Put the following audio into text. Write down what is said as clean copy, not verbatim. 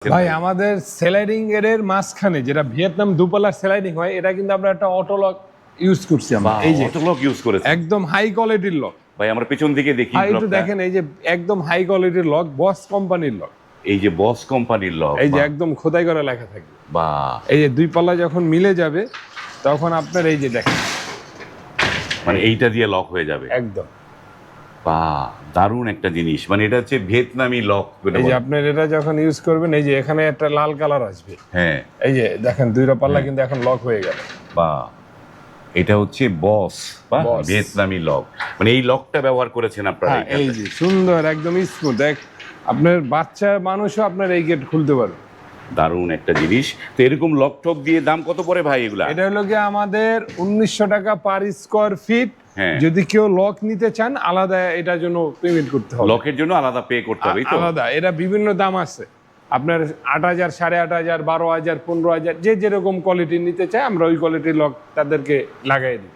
ভাই আমাদের স্লাইডিং এর মাঝখানে যেটা ভিয়েতনাম দুপালার স্লাইডিং হয় এটা কিন্তু আমরা একটা অটো লক ইউজ করছি আমরা এই যে অটো লক ইউজ করেছে একদম হাই কোয়ালিটির লক। ভাই আমরা পেছন দিকে দেখি ভাই একটু লকটা। দেখেন এই যে একদম হাই কোয়ালিটির লক, বস কোম্পানির লক। এই যে বস কোম্পানির লক, এই যে একদম খোদাই করা লেখা থাকবে। বা এই যে দুই পাল্লা যখন মিলে যাবে তখন আপনার এই যে দেখেন মানে এইটা দিয়ে লক হয়ে যাবে একদম। বা দারুণ একটা জিনিস, মানে এটা হচ্ছে ভিয়েতনামি লক। এই যে আপনার এটা যখন ইউজ করবেন এই যে এখানে একটা লাল কালার আসবে। হ্যাঁ এই যে দেখেন দুইটা পাল্লা কিন্তু এখন লক হয়ে গেল। বা এটা হচ্ছে বস বা Boss। ভিয়েতনামি লক, মানে এই লকটা ব্যবহার করেছেন আপনারা হ্যাঁ এই যে সুন্দর একদম স্মুথ। দেখ আপনার বাচ্চা মানুষও আপনার এই গেট খুলতে পারবে। দারুণ একটা জিনিস। তো এরকম লক টক দিয়ে দাম কত পড়ে ভাই এগুলা? এটা হলো গিয়ে আমাদের 1900 টাকা পার স্কোয়ার ফিট। হ্যাঁ। যদি কেউ লক নিতে চান আলাদা এটার জন্য পেমেন্ট করতে হবে, লকের জন্য আলাদা পে করতে হবে তো? আলাদা। এটা বিভিন্ন দাম আছে আপনার 8000, 8500, 12000, 15000, যে যেরকম কোয়ালিটি নিতে চায় আমরা ওই কোয়ালিটির লক তাদেরকে লাগাই দিই।